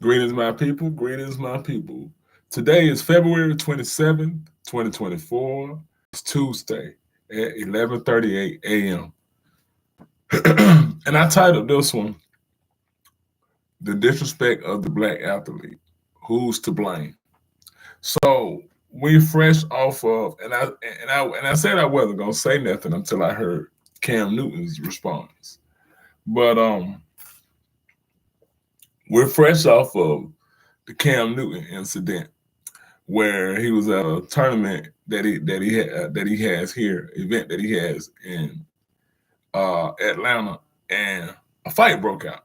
Greetings, my people. Greetings, my people. Today is February 27th, 2024. It's Tuesday at 11:38 a.m. And I titled this one, The Disrespect of the Black Athlete. Who's to blame? So we fresh off of, and I said I wasn't gonna say nothing until I heard Cam Newton's response. But we're fresh off of the Cam Newton incident where he was at a tournament that he has here, event that he has in Atlanta, and a fight broke out,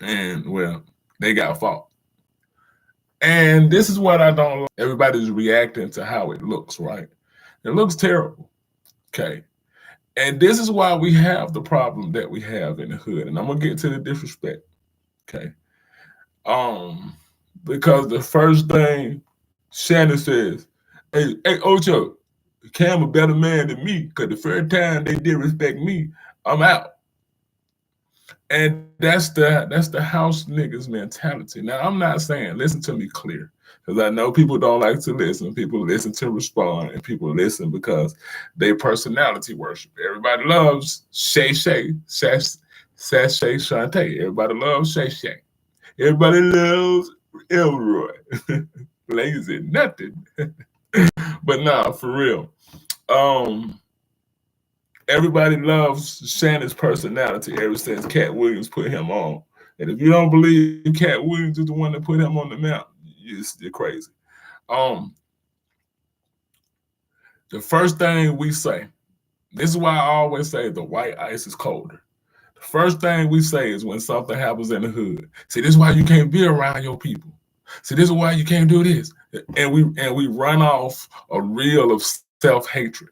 and well, they got fought. And this is what I don't like. Everybody's reacting to how it looks, right? It looks terrible. Okay. And this is why we have the problem that we have in the hood. And I'm gonna get to the disrespect. Okay. Um, because the first thing Shannon says, hey Ocho, Cam a better man than me, because the first time they did respect me, I'm out. And that's the house niggas mentality. Now I'm not saying, listen to me clear, because I know people don't like to listen. People listen to respond, and people listen because they personality worship. Everybody loves Shay Shay, Sashay Shantae. Everybody loves Shay Shay. Everybody loves Elroy. Lazy nothing. But nah, for real. Um, Everybody loves Shannon's personality ever since Cat Williams put him on. And if you don't believe Cat Williams is the one that put him on the map, you're crazy. Um, the first thing we say, this is why I always say the white ice is colder. The first thing we say is when something happens in the hood. See, this is why you can't be around your people. See, this is why you can't do this. And we run off a reel of self-hatred.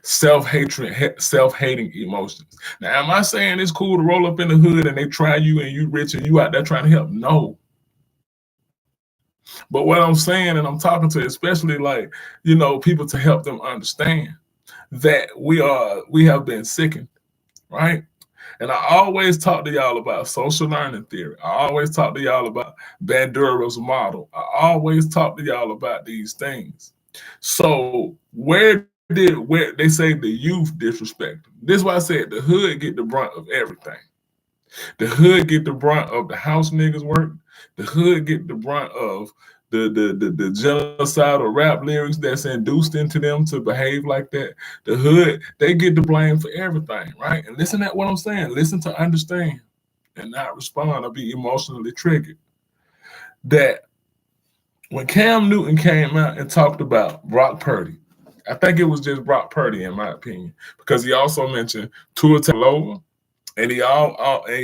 Self-hatred, self-hating emotions. Now, am I saying it's cool to roll up in the hood and they try you and you rich and you out there trying to help? No. But what I'm saying, and I'm talking to especially like, people to help them understand that we have been sickened, right? And I always talk to y'all about social learning theory. I always talk to y'all about Bandura's model. I always talk to y'all about these things. So where they say the youth disrespect them. This is why I said the hood get the brunt of everything. The hood get the brunt of the house niggas work. The hood get the brunt of the genocidal rap lyrics that's induced into them to behave like that. The hood, they get the blame for everything, right? And listen at what I'm saying. Listen to understand and not respond or be emotionally triggered. That when Cam Newton came out and talked about Brock Purdy, I think it was just Brock Purdy, in my opinion, because he also mentioned Tua Tagovailoa, and he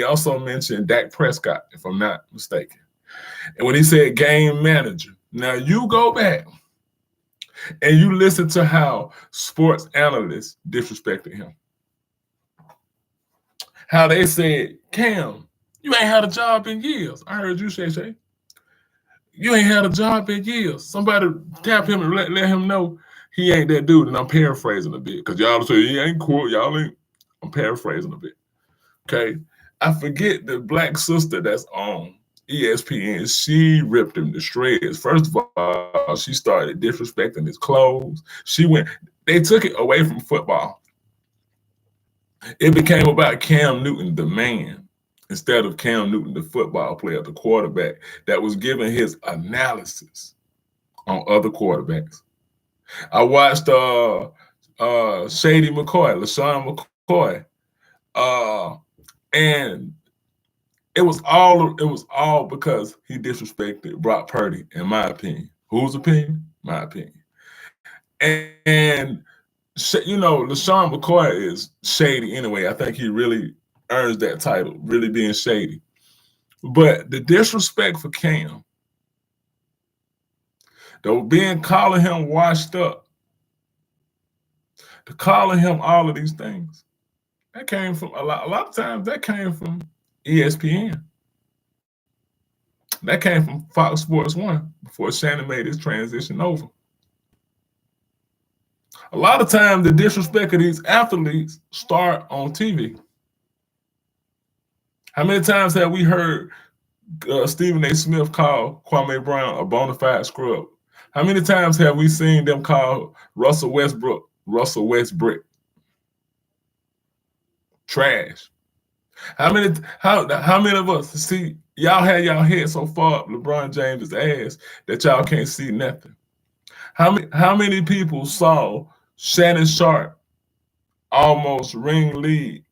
also mentioned Dak Prescott, if I'm not mistaken. And when he said game manager, now you go back and you listen to how sports analysts disrespected him. How they said, Cam, you ain't had a job in years. I heard you say, Shay. You ain't had a job in years. Somebody tap him and let him know he ain't that dude. And I'm paraphrasing a bit because y'all say he ain't cool. Y'all ain't. I'm paraphrasing a bit. Okay. I forget the black sister that's on ESPN. She ripped him to shreds. First of all, she started disrespecting his clothes. They took it away from football. It became about Cam Newton, the man, instead of Cam Newton, the football player, the quarterback that was giving his analysis on other quarterbacks. I watched Shady McCoy, LaShawn McCoy, and it was all because he disrespected Brock Purdy, in my opinion. Whose opinion? My opinion. And LaShawn McCoy is shady anyway. I think he really earns that title, really being shady. But the disrespect for Cam, though calling him washed up, to calling him all of these things, that came from a lot of times that came from ESPN. That came from Fox Sports 1 before Shannon made his transition over. A lot of times the disrespect of these athletes start on TV. How many times have we heard Stephen A. Smith called Kwame Brown a bona fide scrub. How many times have we seen them call Russell Westbrook Russell Westbrook? Trash. How many of us see y'all had y'all head so far up LeBron James' ass that y'all can't see nothing? How many people saw Shannon Sharp almost ring lead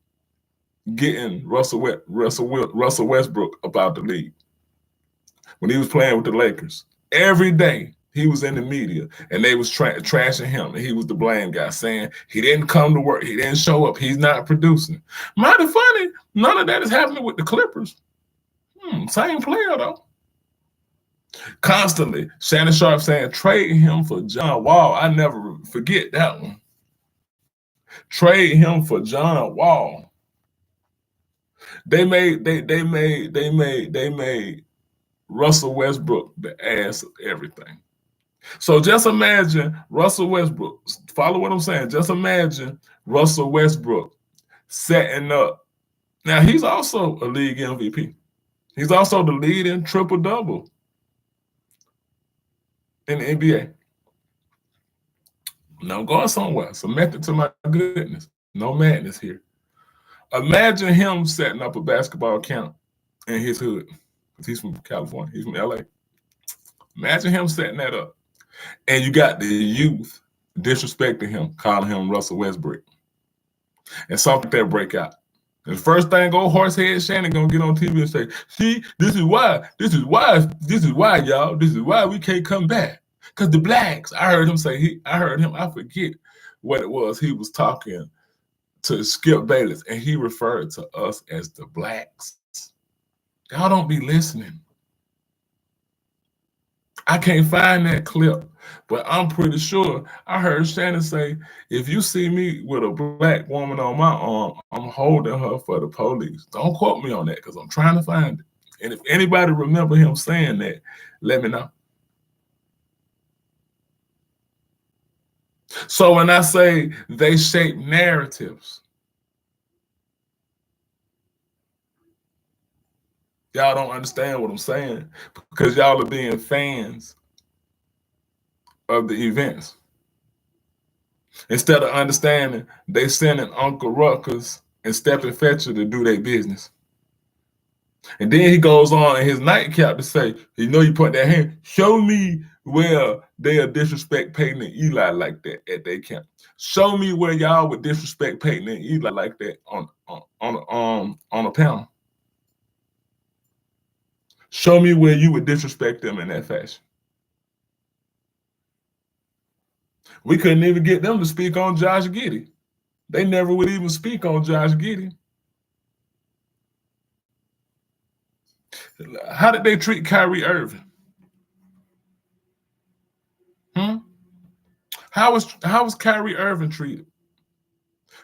getting Russell Westbrook about the league when he was playing with the Lakers? Every day he was in the media and they was trashing him, and he was the blame guy, saying he didn't come to work, he didn't show up, he's not producing. Mighty funny, none of that is happening with the Clippers. Same player though. Constantly, Shannon Sharp saying trade him for John Wall. I never forget that one. Trade him for John Wall. They made Russell Westbrook the ass of everything. So just imagine Russell Westbrook. Follow what I'm saying. Just imagine Russell Westbrook setting up. Now he's also a league MVP. He's also the leading triple-double in the NBA. Now I'm going somewhere. So method to my goodness. No madness here. Imagine him setting up a basketball camp in his hood. Because he's from California. He's from LA. Imagine him setting that up. And you got the youth disrespecting him, calling him Russell Westbrook. And something that break out. And the first thing old horsehead Shannon gonna get on TV and say, see, this is why, y'all, this is why we can't come back. Because the blacks, I heard him, I forget what it was. He was talking to Skip Bayless, and he referred to us as the blacks. Y'all don't be listening. I can't find that clip, but I'm pretty sure I heard Shannon say, if you see me with a black woman on my arm, I'm holding her for the police. Don't quote me on that because I'm trying to find it. And if anybody remember him saying that, let me know. So when I say they shape narratives, y'all don't understand what I'm saying because y'all are being fans of the events. Instead of understanding, they sending Uncle Ruckus and Stephen Fetcher to do their business. And then he goes on in his nightcap to say, you put that hand, show me where they'll disrespect Peyton and Eli like that at their camp. Show me where y'all would disrespect Peyton and Eli like that on a panel. Show me where you would disrespect them in that fashion. We couldn't even get them to speak on Josh Giddey. They never would even speak on Josh Giddey. How did they treat Kyrie Irving? How was Kyrie Irving treated?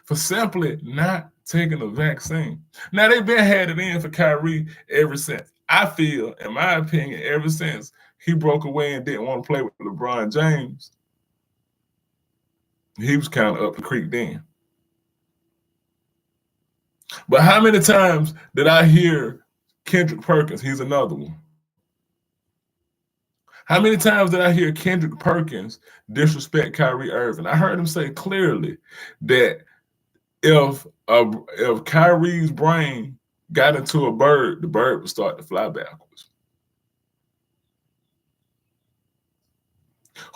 For simply not taking a vaccine. Now, they've been had it in for Kyrie ever since. I feel, in my opinion, ever since he broke away and didn't want to play with LeBron James, he was kind of up the creek then. But how many times did I hear Kendrick Perkins? He's another one. How many times did I hear Kendrick Perkins disrespect Kyrie Irving? I heard him say clearly that if Kyrie's brain got into a bird, the bird would start to fly backwards.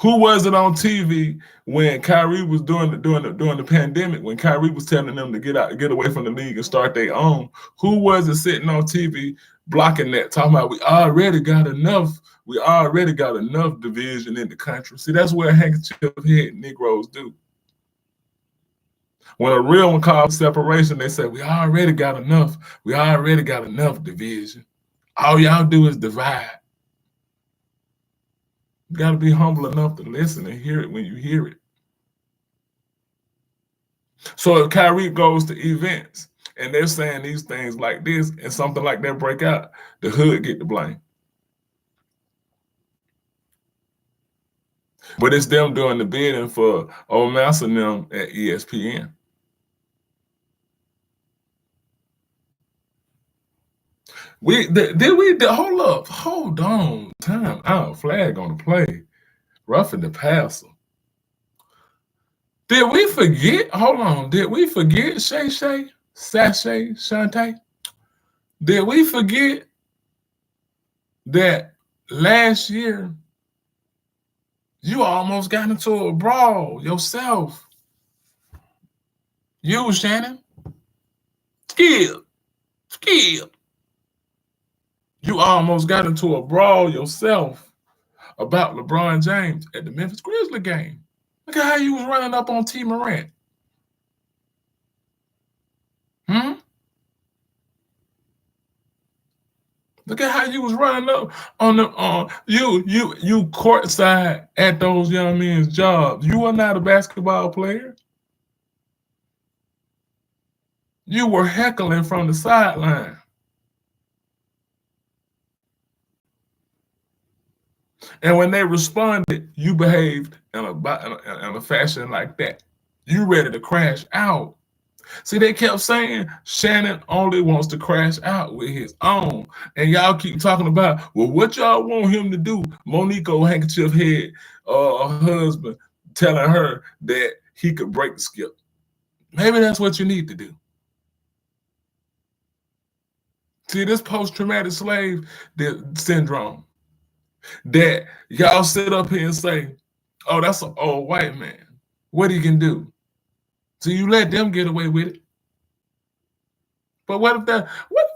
Who was it on TV when Kyrie was during the pandemic, when Kyrie was telling them to get away from the league and start their own? Who was it sitting on TV blocking that, talking about we already got enough division in the country? See, that's where handkerchief head Negroes do. When a real one calls separation, they say we already got enough division. All y'all do is divide. You got to be humble enough to listen and hear it when you hear it. So if Kyrie goes to events and they're saying these things like this and something like that break out, the hood get the blame. But it's them doing the bidding for old Master and them at ESPN. Hold on, time out, flag on the play, roughing the passer. Did we forget? Hold on, did we forget Shay, Sashay, Shantae? Did we forget that last year you almost got into a brawl yourself? You, Shannon, Skip. You almost got into a brawl yourself about LeBron James at the Memphis Grizzlies game. Look at how you was running up on T. Morant. Look at how you was running up on the you courtside at those young men's jobs. You were not a basketball player. You were heckling from the sideline. And when they responded, you behaved in a fashion like that. You ready to crash out. See, they kept saying Shannon only wants to crash out with his own. And y'all keep talking about, well, what y'all want him to do? Monique Handkerchief Head, her husband, telling her that he could break the Skip. Maybe that's what you need to do. See, this post-traumatic slave syndrome that y'all sit up here and say, oh, that's an old white man. What he can do? So you let them get away with it. But what if that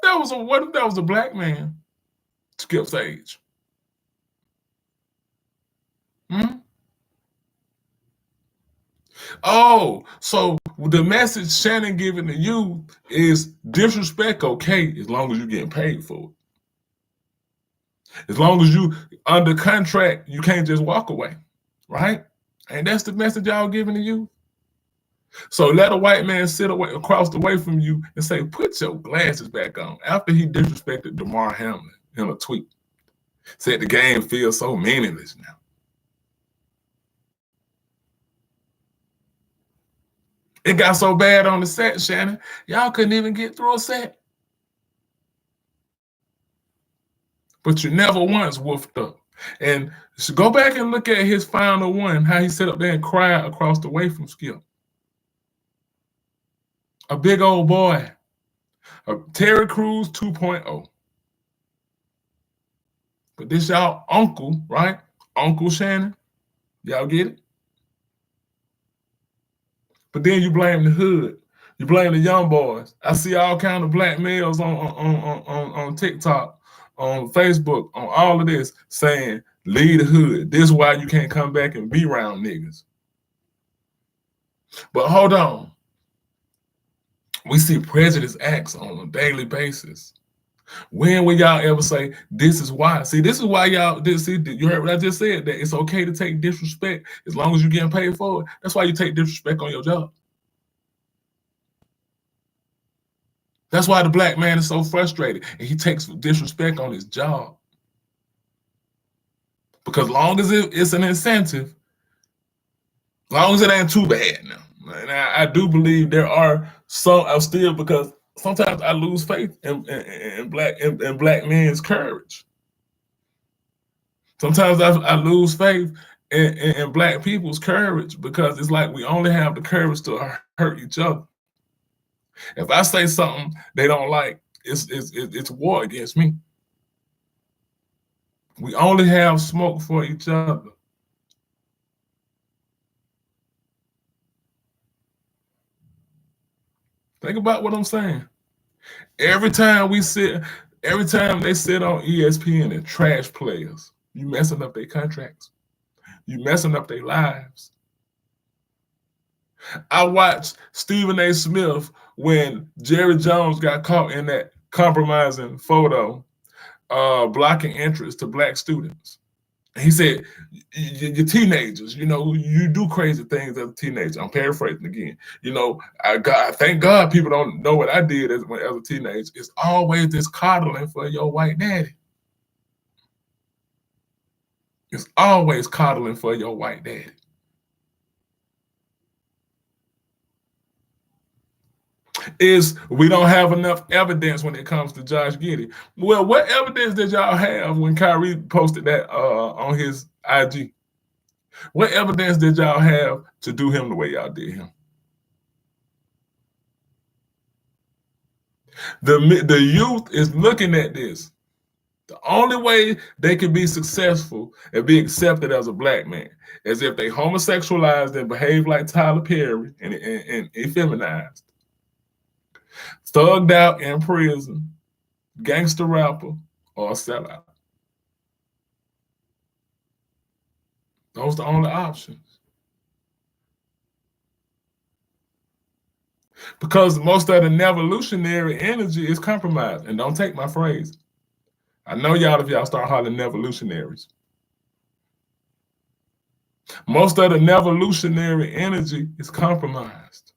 was a black man? Skip's age. Oh, so the message Shannon giving to you is disrespect okay as long as you're getting paid for it. As long as you under contract, you can't just walk away, right? And that's the message y'all giving to you. So let a white man sit across the way from you and say, put your glasses back on. After he disrespected Damar Hamlin in a tweet. Said the game feels so meaningless now. It got so bad on the set, Shannon, y'all couldn't even get through a set. But you never once woofed up. And go back and look at his final one, how he sat up there and cried across the way from Skip. A big old boy. A Terry Crews 2.0. But this y'all uncle, right? Uncle Shannon. Y'all get it? But then you blame the hood. You blame the young boys. I see all kind of black males on TikTok, on Facebook, on all of this saying, leave the hood. This is why you can't come back and be around niggas. But hold on. We see prejudice acts on a daily basis. When will y'all ever say, this is why? See, this is why y'all, you heard what I just said, that it's okay to take disrespect as long as you're getting paid for it. That's why you take disrespect on your job. That's why the black man is so frustrated and he takes disrespect on his job. Because long as it's an incentive, long as it ain't too bad now. And I do believe there are some, I'm still, because sometimes I lose faith in black men's courage. Sometimes I lose faith in black people's courage because it's like we only have the courage to hurt each other. If I say something they don't like, it's war against me. We only have smoke for each other. Think about what I'm saying. Every time they sit on ESPN and trash players, you messing up their contracts. You messing up their lives. I watched Stephen A. Smith when Jerry Jones got caught in that compromising photo, blocking entrance to black students. He said, you're teenagers, you do crazy things as a teenager. I'm paraphrasing again. Thank God people don't know what I did as a teenager. It's always this coddling for your white daddy. It's always coddling for your white daddy. is we don't have enough evidence when it comes to Josh Giddey. Well, what evidence did y'all have when Kyrie posted that on his IG? What evidence did y'all have to do him the way y'all did him? The youth is looking at this. The only way they can be successful and be accepted as a black man is if they homosexualized and behave like Tyler Perry and effeminized, thugged out in prison, gangster rapper, or a sellout. Those are the only options. Because most of the evolutionary energy is compromised. And don't take my phrase. I know y'all if y'all start hollering evolutionaries. Most of the evolutionary energy is compromised.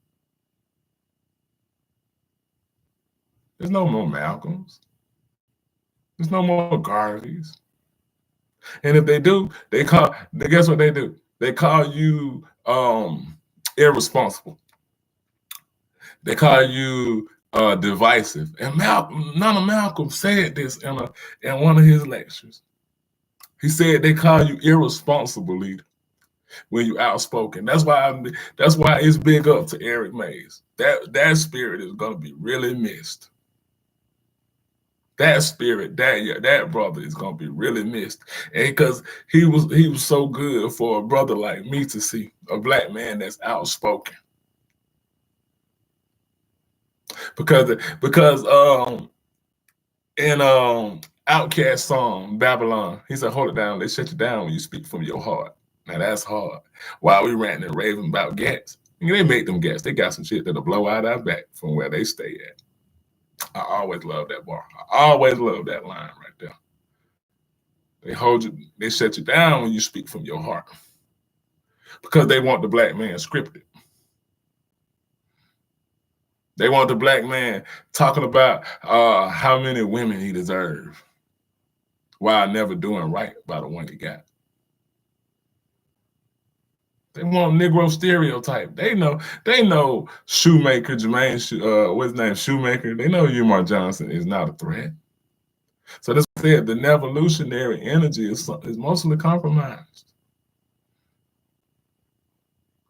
There's no more Malcolms. There's no more Garveys. And if they do, guess what they do? They call you irresponsible. They call you divisive. And Nana Malcolm said this in one of his lectures. He said they call you irresponsible leader when you outspoken. That's why it's big up to Eric Mays. That spirit is gonna be really missed. That spirit, that brother is gonna be really missed, and because he was so good for a brother like me to see a black man that's outspoken. Because in Outkast song Babylon, he said, "Hold it down, they shut you down when you speak from your heart." Now that's hard. While we ranting and raving about gats, they make them gats. They got some shit that'll blow out our back from where they stay at. I always love that bar. I always love that line right there. They hold you, they shut you down when you speak from your heart. Because they want the black man scripted. They want the black man talking about how many women he deserves while never doing right by the one he got. They want Negro stereotype. They know Shoemaker, Jermaine, what's his name, Shoemaker. They know Umar Johnson is not a threat. So that's what I said, the evolutionary energy is mostly compromised.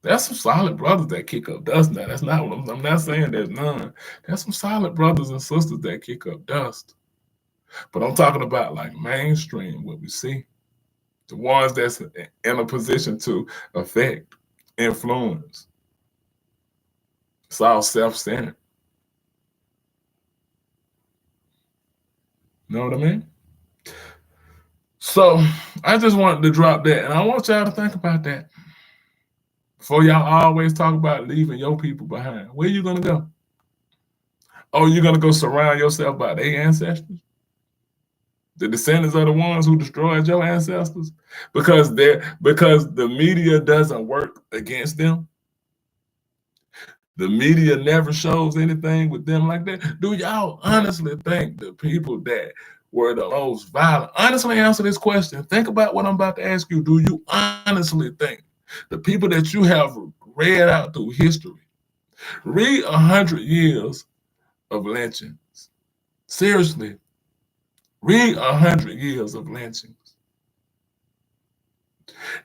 There's some solid brothers that kick up dust now. That's not what I'm not saying there's none. There's some solid brothers and sisters that kick up dust. But I'm talking about like mainstream, what we see. The ones that's in a position to affect, influence. It's all self-centered. You know what I mean? So I just wanted to drop that. And I want y'all to think about that. Before y'all always talk about leaving your people behind. Where you going to go? Oh, you're going to go surround yourself by their ancestors? The descendants are the ones who destroyed your ancestors because the media doesn't work against them. The media never shows anything with them like that. Do y'all honestly think the people that were the most violent? Honestly answer this question. Think about what I'm about to ask you. Do you honestly think the people that you have read out through history, read 100 years of lynchings? Seriously. Read 100 years of lynchings.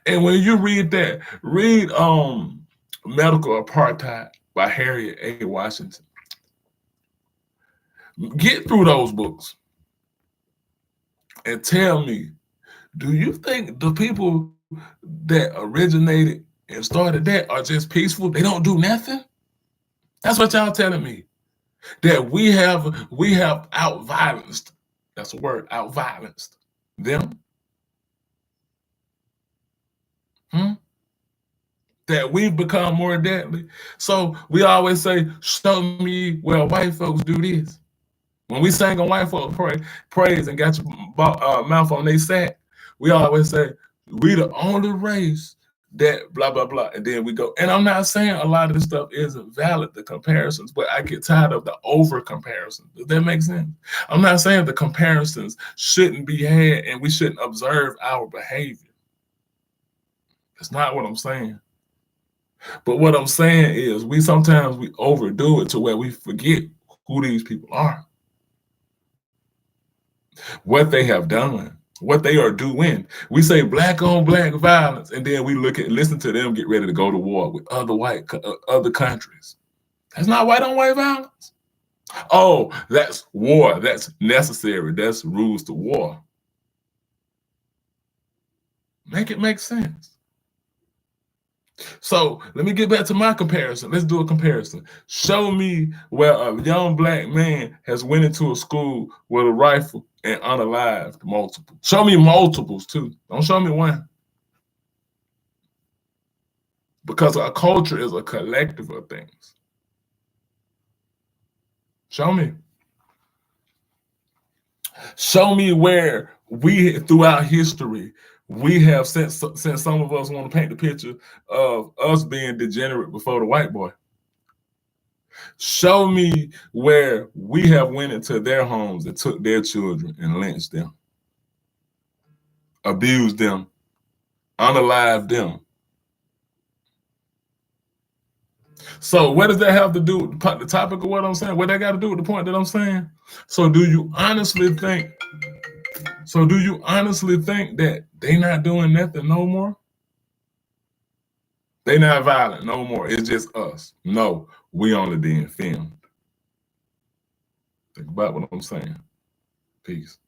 And when you read that, read Medical Apartheid by Harriet A. Washington. Get through those books and tell me, do you think the people that originated and started that are just peaceful? They don't do nothing? That's what y'all telling me. That we have out-violenced. That's a word, out-violenced them. That we've become more deadly. So we always say, show me where white folks do this. When we sang on white folks praise and got your mouth on their sack, we always say, we the only race that blah, blah, blah. And then we go. And I'm not saying a lot of this stuff isn't valid, the comparisons, but I get tired of the over comparison. Does that make sense? I'm not saying the comparisons shouldn't be had and we shouldn't observe our behavior. That's not what I'm saying. But what I'm saying is we sometimes overdo it to where we forget who these people are, what they have done, what they are doing. We say black on black violence, and then we listen to them get ready to go to war with other countries. That's not white on white violence. Oh, that's war. That's necessary. That's rules to war. Make it make sense. So let me get back to my comparison. Let's do a comparison. Show me where a young black man has went into a school with a rifle and unalived multiple. Show me multiples too. Don't show me one. Because our culture is a collective of things. Show me. Show me where we, throughout history, we have, since some of us want to paint the picture of us being degenerate before the white boy. Show me where we have went into their homes and took their children and lynched them, abused them, unalived them. So what does that have to do with the topic of what I'm saying? What that got to do with the point that I'm saying? So do you honestly think that they not doing nothing no more? They not violent no more. It's just us. No, we only being filmed. Think about what I'm saying. Peace.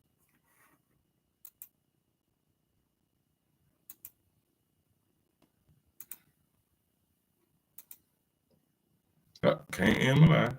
Can't end my life.